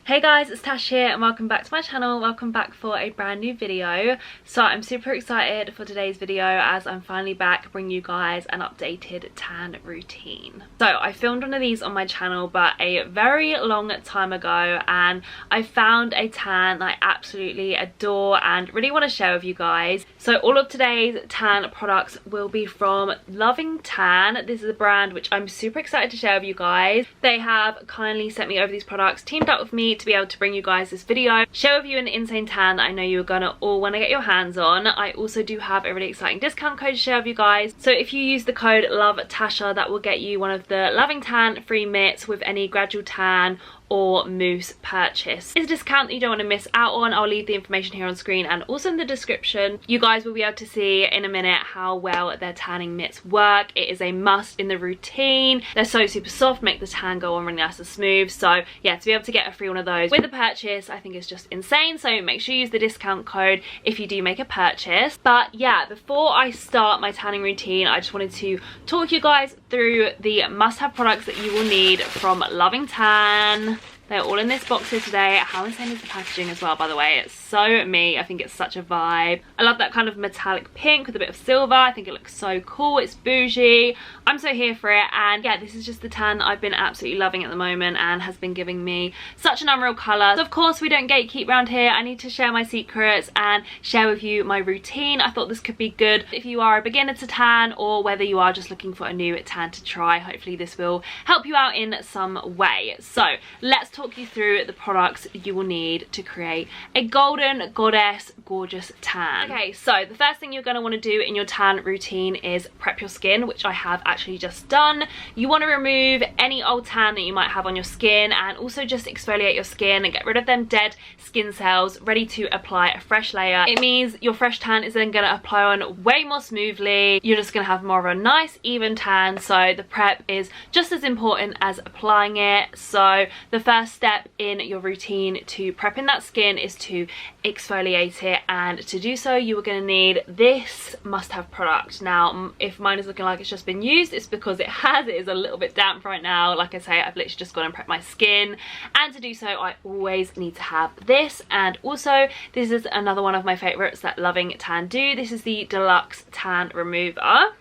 Hey guys, it's Tash here and welcome back to my channel. Welcome back for a brand new video. So I'm super excited for today's video as I'm finally back bringing you guys an updated tan routine. So I filmed one of these on my channel but a very long time ago, and I found a tan I absolutely adore and really want to share with you guys. So all of today's tan products will be from Loving Tan. This is a brand which I'm super excited to share with you guys. They have kindly sent me over these products, teamed up with me to be able to bring you guys this video, share with you an insane tan that I know you're gonna all want to get your hands on. I also do have a really exciting discount code to share with you guys. So if you use the code LOVETASHA, that will get you one of the Loving Tan free mitts with any gradual tan or mousse purchase. It's a discount that you don't want to miss out on. I'll leave the information here on screen and also in the description. You guys will be able to see in a minute how well their tanning mitts work. It is a must in the routine. They're so super soft, make the tan go on really nice and smooth. So yeah, to be able to get a free one of those with the purchase, I think it's just insane. So make sure you use the discount code if you do make a purchase. But yeah, before I start my tanning routine, I just wanted to talk you guys through the must-have products that you will need from Loving Tan. They're all in this box here today. How insane is the packaging as well, by the way? It's so me. I think it's such a vibe. I love that kind of metallic pink with a bit of silver. I think it looks so cool. It's bougie. I'm so here for it. And yeah, this is just the tan that I've been absolutely loving at the moment and has been giving me such an unreal colour. So of course, we don't gatekeep around here. I need to share my secrets and share with you my routine. I thought this could be good if you are a beginner to tan or whether you are just looking for a new tan to try. Hopefully this will help you out in some way. So let's talk you through the products you will need to create a golden goddess gorgeous tan. Okay, so the first thing you're going to want to do in your tan routine is prep your skin, which I have actually just done. You want to remove any old tan that you might have on your skin and also just exfoliate your skin and get rid of them dead skin cells, ready to apply a fresh layer. It means your fresh tan is then going to apply on way more smoothly. You're just going to have more of a nice even tan. So the prep is just as important as applying it. So the first step in your routine to prepping that skin is to exfoliate it, and to do so you are going to need this must-have product. Now if mine is looking like it's just been used, it's because it is a little bit damp right now. Like I say, I've literally just gone and prepped my skin, and to do so I always need to have this. And also this is another one of my favorites that Loving Tan do. This is the Deluxe Tan Remover.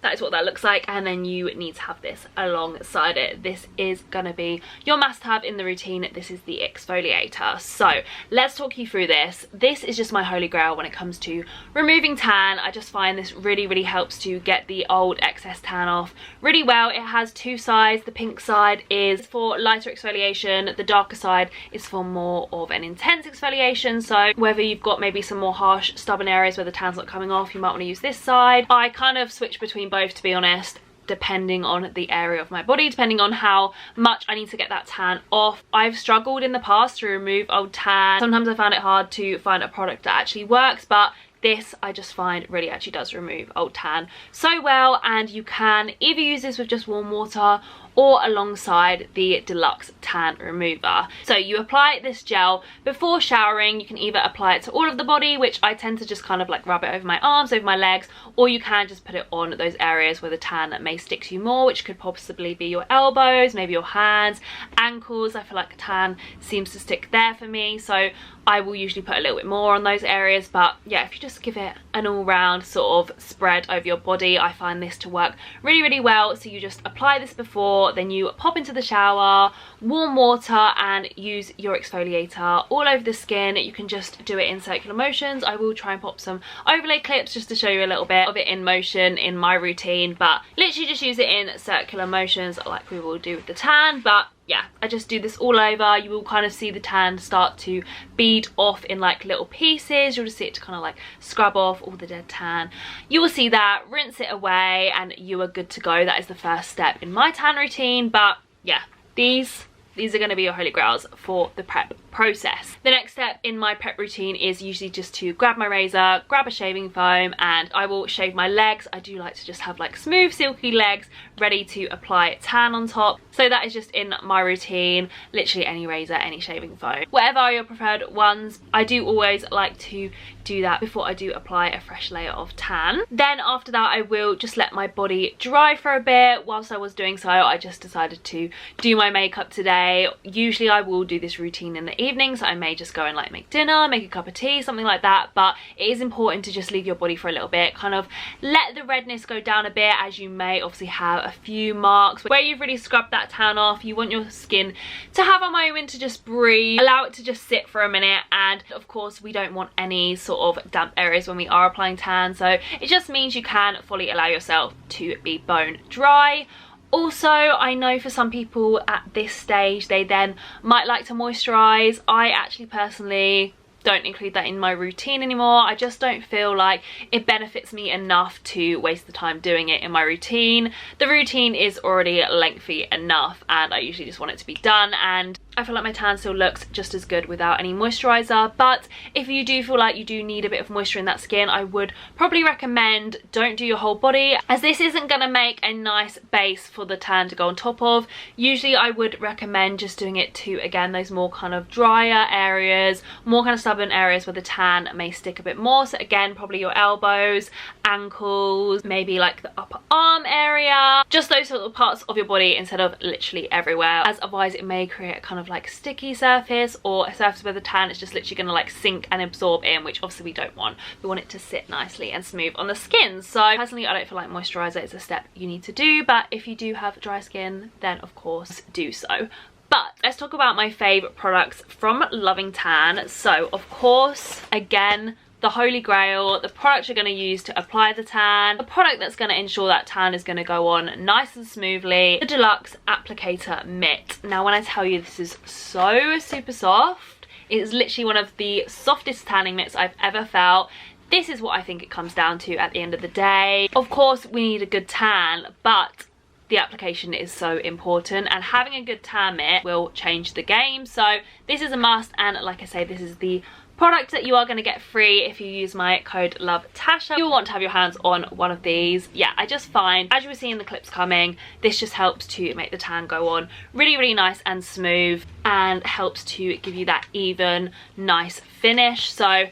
That is what that looks like, and then you need to have this alongside it. This is gonna be your must-have in the routine. This is the exfoliator. So let's talk you through this. This is just my holy grail when it comes to removing tan. I just find this really helps to get the old excess tan off really well. It has two sides. The pink side is for lighter exfoliation, the darker side is for more of an intense exfoliation. So whether you've got maybe some more harsh stubborn areas where the tan's not coming off, you might want to use this side. I kind of switch between both, to be honest, depending on the area of my body, depending on how much I need to get that tan off. I've struggled in the past to remove old tan. Sometimes I found it hard to find a product that actually works, but this I just find really actually does remove old tan so well. And you can either use this with just warm water or alongside the Deluxe Tan Remover. So you apply this gel before showering. You can either apply it to all of the body, which I tend to just kind of like rub it over my arms, over my legs, or you can just put it on those areas where the tan may stick to you more, which could possibly be your elbows, maybe your hands, ankles. I feel like tan seems to stick there for me, so I will usually put a little bit more on those areas. But yeah, if you just give it an all-round sort of spread over your body, I find this to work really well. So you just apply this before, then you pop into the shower, warm water, and use your exfoliator all over the skin. You can just do it in circular motions. I will try and pop some overlay clips just to show you a little bit of it in motion in my routine, but literally just use it in circular motions like we will do with the tan. But yeah, I just do this all over. You will kind of see the tan start to bead off in like little pieces. You'll just see it to kind of like scrub off all the dead tan. You will see that, rinse it away, and you are good to go. That is the first step in my tan routine. But yeah, these are going to be your holy grails for the prep process. The next step in my prep routine is usually just to grab my razor, grab a shaving foam, and I will shave my legs. I do like to just have like smooth silky legs ready to apply tan on top. So that is just in my routine. Literally any razor, any shaving foam, whatever are your preferred ones. I do always like to do that before I do apply a fresh layer of tan. Then after that I will just let my body dry for a bit. Whilst I was doing so, I just decided to do my makeup today. day. Usually I will do this routine in the evening, so I may just go and like make dinner, make a cup of tea, something like that. But it is important to just leave your body for a little bit, kind of let the redness go down a bit, as you may obviously have a few marks where you've really scrubbed that tan off. You want your skin to have a moment to just breathe, allow it to just sit for a minute. And of course we don't want any sort of damp areas when we are applying tan, so it just means you can fully allow yourself to be bone dry. Also, I know for some people at this stage they then might like to moisturize. I actually personally don't include that in my routine anymore. I just don't feel like it benefits me enough to waste the time doing it in my routine. The routine is already lengthy enough and I usually just want it to be done, and I feel like my tan still looks just as good without any moisturizer. But if you do feel like you do need a bit of moisture in that skin, I would probably recommend don't do your whole body, as this isn't going to make a nice base for the tan to go on top of. Usually I would recommend just doing it to, again, those more kind of drier areas, more kind of stubborn areas where the tan may stick a bit more. So again, probably your elbows, ankles, maybe like the upper arm area, just those sort of parts of your body instead of literally everywhere, as otherwise it may create a kind of like sticky surface, or a surface where the tan is just literally going to like sink and absorb in, which obviously we don't want. We want it to sit nicely and smooth on the skin. So personally I don't feel like moisturizer is a step you need to do, but if you do have dry skin, then of course do so. But let's talk about my favourite products from Loving Tan. So of course, again, the holy grail, the product you're going to use to apply the tan, the product that's going to ensure that tan is going to go on nice and smoothly, the Deluxe Applicator Mitt. Now when I tell you this is so super soft, it is literally one of the softest tanning mitts I've ever felt. This is what I think it comes down to at the end of the day. Of course we need a good tan, but the application is so important, and having a good tan mitt will change the game. So this is a must, and like I say, this is the product that you are going to get free if you use my code LOVETASHA. You'll want to have your hands on one of these. Yeah, I just find, as you were seeing the clips coming, this just helps to make the tan go on really, really nice and smooth, and helps to give you that even, nice finish. So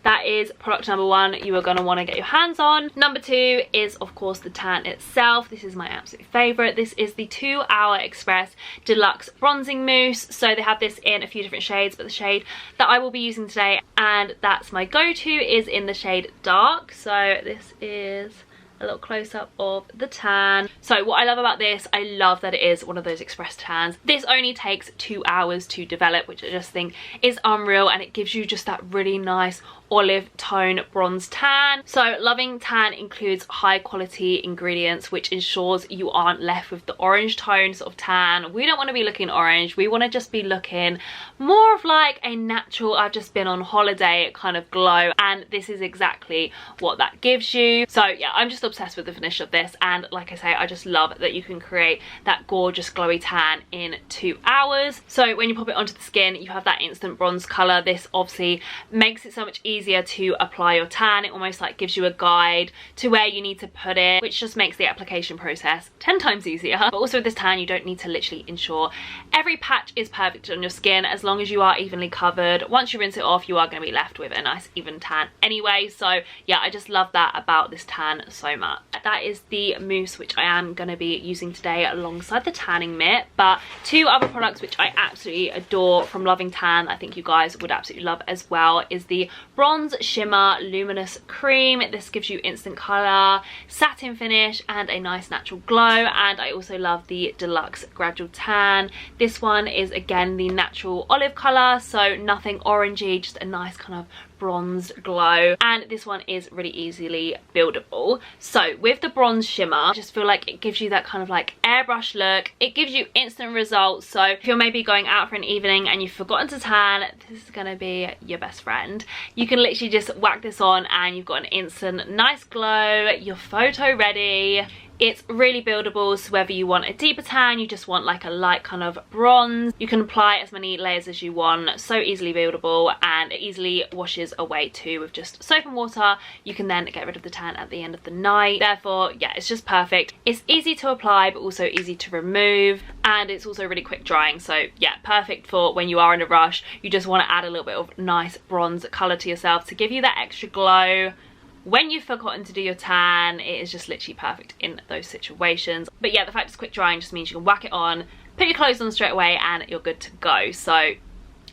that is product number one you are going to want to get your hands on. Number two is of course the tan itself. This is my absolute favourite. This is the 2 Hour Express Deluxe Bronzing Mousse. So they have this in a few different shades, but the shade that I will be using today, and that's my go-to, is in the shade Dark. So this is a little close-up of the tan. So what I love about this, I love that it is one of those express tans. This only takes 2 hours to develop, which I just think is unreal, and it gives you just that really nice olive tone bronze tan. So Loving Tan includes high quality ingredients, which ensures you aren't left with the orange tone sort of tan. We don't want to be looking orange, we want to just be looking more of like a natural, I've just been on holiday kind of glow, and this is exactly what that gives you. So yeah, I'm just obsessed with the finish of this, and like I say, I just love that you can create that gorgeous glowy tan in 2 hours. So when you pop it onto the skin, you have that instant bronze colour. This obviously makes it so much easier to apply your tan. It almost like gives you a guide to where you need to put it, which just makes the application process 10 times easier. But also with this tan, you don't need to literally ensure every patch is perfect on your skin. As long as you are evenly covered, once you rinse it off, you are going to be left with a nice even tan anyway. So yeah, I just love that about this tan so much. That is the mousse which I am going to be using today alongside the tanning mitt. But two other products which I absolutely adore from Loving Tan, I think you guys would absolutely love as well, is the Bronze Shimmer Luminous Cream. This gives you instant colour, satin finish, and a nice natural glow. And I also love the Deluxe Gradual Tan. This one is again the natural olive colour, so nothing orangey, just a nice kind of bronzed glow, and this one is really easily buildable. So with the Bronze Shimmer, I just feel like it gives you that kind of like airbrush look. It gives you instant results. So if you're maybe going out for an evening and you've forgotten to tan, this is gonna be your best friend. You can literally just whack this on and you've got an instant nice glow. You're photo ready. It's really buildable, so whether you want a deeper tan, you just want like a light kind of bronze, you can apply as many layers as you want. So easily buildable, and it easily washes away too with just soap and water. You can then get rid of the tan at the end of the night. Therefore, yeah, it's just perfect. It's easy to apply but also easy to remove, and it's also really quick drying. So yeah, perfect for when you are in a rush, you just want to add a little bit of nice bronze colour to yourself to give you that extra glow. When you've forgotten to do your tan, it is just literally perfect in those situations. But yeah, the fact it's quick drying just means you can whack it on, put your clothes on straight away and you're good to go. So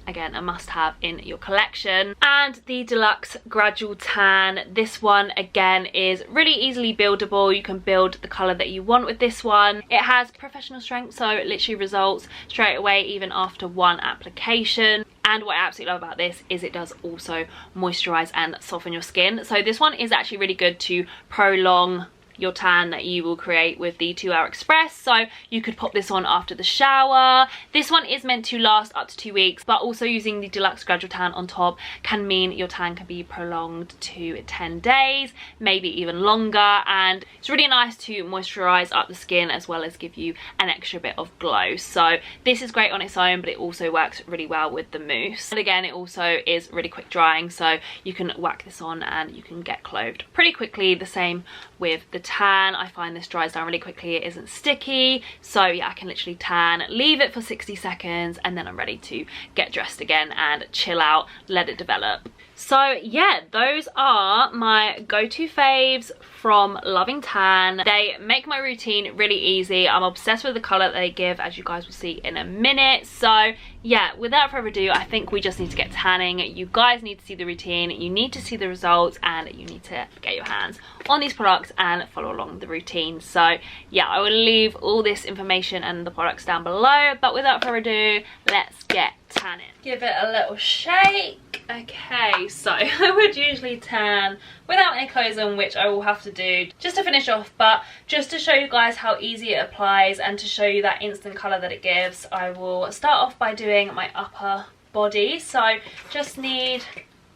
again, a must-have in your collection. And the Deluxe Gradual Tan, this one again is really easily buildable. You can build the colour that you want with this one. It has professional strength, so it literally results straight away even after one application. And what I absolutely love about this is it does also moisturise and soften your skin. So this one is actually really good to prolong your tan that you will create with the 2 Hour Express. So you could pop this on after the shower. This one is meant to last up to 2 weeks, but also using the Deluxe Gradual Tan on top can mean your tan can be prolonged to 10 days, maybe even longer. And it's really nice to moisturize up the skin as well as give you an extra bit of glow. So this is great on its own, but it also works really well with the mousse. And again, it also is really quick drying, so you can whack this on and you can get clothed pretty quickly. The same with the tan. I find this dries down really quickly. It isn't sticky, so yeah, I can literally tan, leave it for 60 seconds, and then I'm ready to get dressed again and chill out, let it develop. So yeah, those are my go-to faves from Loving Tan. They make my routine really easy. I'm obsessed with the colour that they give, as you guys will see in a minute. So yeah, without further ado, I think we just need to get tanning. You guys need to see the routine, you need to see the results, and you need to get your hands on these products and follow along the routine. So yeah, I will leave all this information and the products down below, but without further ado, let's get tanning. Give it a little shake. Okay, so I would usually tan without any clothes on, which I will have to do just to finish off, but just to show you guys how easy it applies and to show you that instant colour that it gives, I will start off by doing my upper body. So just need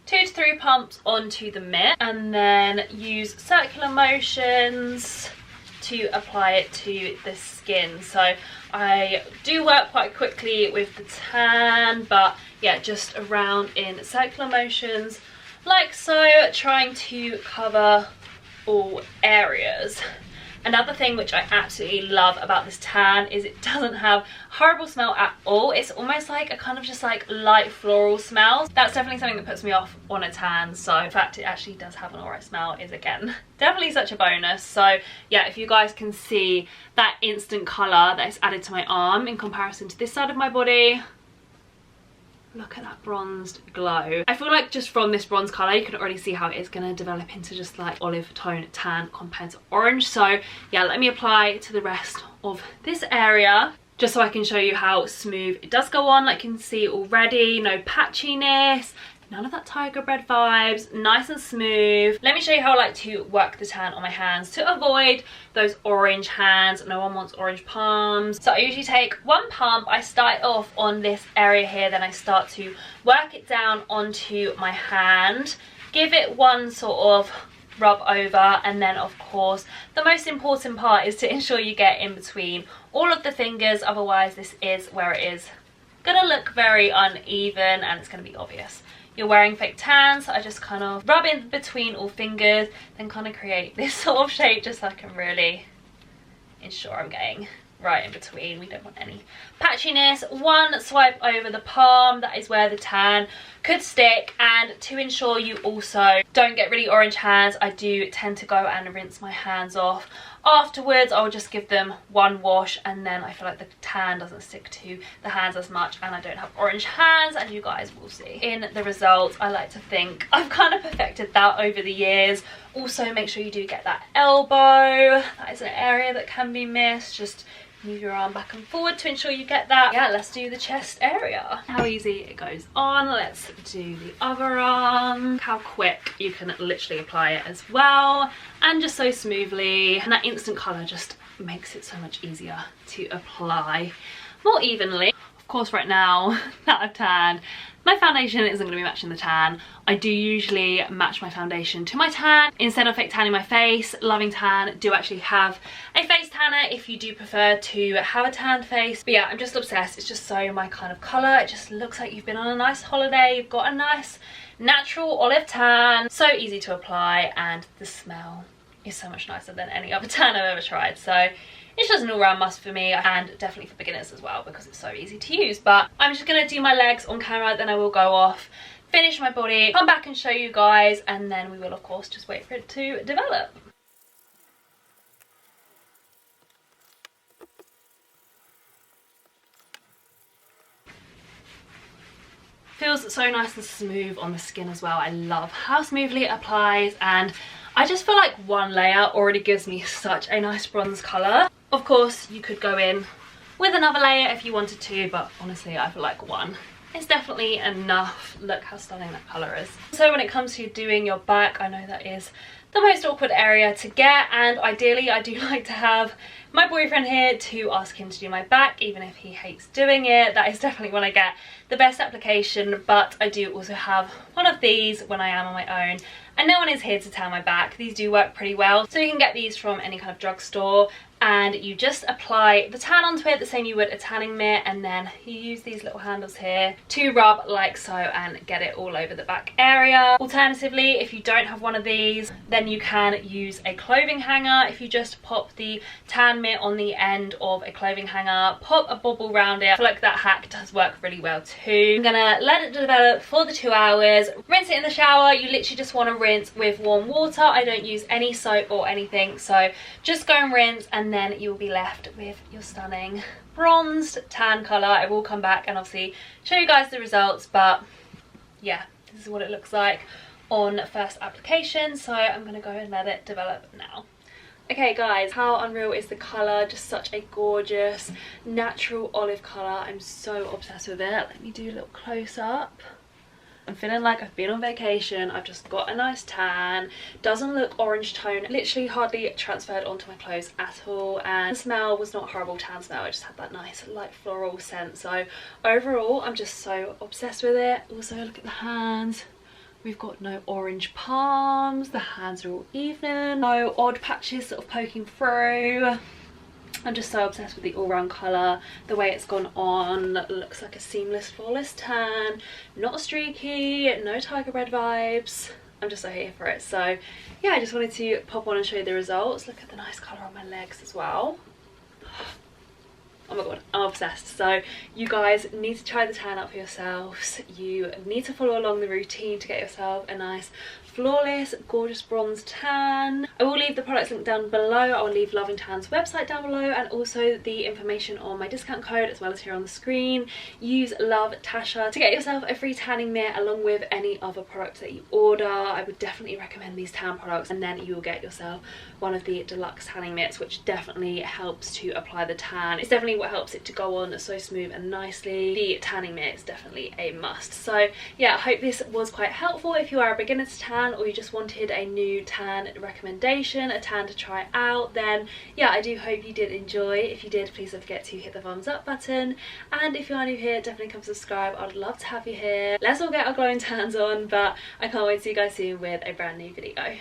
2 to 3 pumps onto the mitt and then use circular motions to apply it to the skin. So I do work quite quickly with the tan, but yeah, just around in circular motions like so, trying to cover all areas. Another thing which I absolutely love about this tan is it doesn't have horrible smell at all. It's almost like a kind of just like light floral smell. That's definitely something that puts me off on a tan. So the fact it actually does have an alright smell is again definitely such a bonus. So yeah, if you guys can see that instant colour that is added to my arm in comparison to this side of my body, look at that bronzed glow. I feel like just from this bronze colour you can already see how it is going to develop into just like olive tone tan compared to orange. So yeah, let me apply to the rest of this area just so I can show you how smooth it does go on. Like you can see already, no patchiness, none of that tiger bread vibes, nice and smooth. Let me show you how I like to work the tan on my hands to avoid those orange hands. No one wants orange palms. So I usually take 1 pump, I start off on this area here, then I start to work it down onto my hand, give it one sort of rub over, and then of course the most important part is to ensure you get in between all of the fingers, otherwise this is where it is gonna look very uneven and it's gonna be obvious you're wearing fake tan. So I just kind of rub in between all fingers, then kind of create this sort of shape just so I can really ensure I'm getting right in between. We don't want any patchiness. One swipe over the palm, that is where the tan could stick. And to ensure you also don't get really orange hands, I do tend to go and rinse my hands off afterwards. I'll just give them one wash and then I feel like the tan doesn't stick to the hands as much and I don't have orange hands, and you guys will see in the results. I like to think I've kind of perfected that over the years. Also make sure you do get that elbow, that is an area that can be missed. Just move your arm back and forward to ensure you get that. Yeah, let's do the chest area. How easy it goes on. Let's do the other arm. How quick you can literally apply it as well, and just so smoothly. And that instant colour just makes it so much easier to apply more evenly. Of course, right now that I've tanned, my foundation isn't going to be matching the tan. I do usually match my foundation to my tan. Instead of fake tanning my face, Loving Tan do actually have a face tanner if you do prefer to have a tanned face. But yeah, I'm just obsessed. It's just so my kind of colour. It just looks like you've been on a nice holiday. You've got a nice natural olive tan. So easy to apply, and the smell is so much nicer than any other tan I've ever tried. So it's just an all-round must for me, and definitely for beginners as well because it's so easy to use. But I'm just going to do my legs on camera, then I will go off, finish my body, come back and show you guys, and then we will of course just wait for it to develop. Feels so nice and smooth on the skin as well. I love how smoothly it applies, and I just feel like one layer already gives me such a nice bronze colour. Of course, you could go in with another layer if you wanted to, but honestly, I feel like one is definitely enough. Look how stunning that colour is. So when it comes to doing your back, I know that is the most awkward area to get, and ideally I do like to have my boyfriend here to ask him to do my back, even if he hates doing it. That is definitely when I get the best application, but I do also have one of these when I am on my own and no one is here to tan my back. These do work pretty well, so you can get these from any kind of drugstore, and you just apply the tan onto it the same you would a tanning mitt, and then you use these little handles here to rub like so and get it all over the back area. Alternatively, if you don't have one of these, then you can use a clothing hanger. If you just pop the tan mitt on the end of a clothing hanger, pop a bobble around it, I feel like that hack does work really well too. I'm gonna let it develop for the 2 hours, rinse it in the shower. You literally just want to rinse with warm water. I don't use any soap or anything, so just go and rinse, and then you will be left with your stunning bronzed tan colour. I will come back and obviously show you guys the results, but yeah, this is what it looks like on first application, so I'm gonna go and let it develop now. Okay guys, how unreal is the colour? Just such a gorgeous natural olive colour. I'm so obsessed with it. Let me do a little close up. I'm feeling like I've been on vacation. I've just got a nice tan. Doesn't look orange tone. Literally hardly transferred onto my clothes at all, and the smell was not a horrible tan smell. It just had that nice light floral scent. So overall, I'm just so obsessed with it. Also, look at the hands. We've got no orange palms. The hands are all even. No odd patches sort of poking through. I'm just so obsessed with the all-round colour. The way it's gone on looks like a seamless, flawless tan. Not streaky, no tiger red vibes. I'm just so here for it. So yeah, I just wanted to pop on and show you the results. Look at the nice colour on my legs as well. Oh my god, I'm obsessed. So you guys need to try the tan out for yourselves. You need to follow along the routine to get yourself a nice flawless gorgeous bronze tan. I will leave the products link down below. I will leave Loving Tan's website down below, and also the information on my discount code as well as here on the screen. Use Love Tasha to get yourself a free tanning mitt along with any other products that you order. I would definitely recommend these tan products, and then you will get yourself one of the deluxe tanning mitts, which definitely helps to apply the tan. It's definitely what helps it to go on so smooth and nicely. The tanning mitt is definitely a must. So yeah, I hope this was quite helpful if you are a beginner to tan, or you just wanted a new tan recommendation, a tan to try out. Then yeah, I do hope you did enjoy. If you did, please don't forget to hit the thumbs up button, and if you are new here, definitely come subscribe. I'd love to have you here. Let's all get our glowing tans on, but I can't wait to see you guys soon with a brand new video.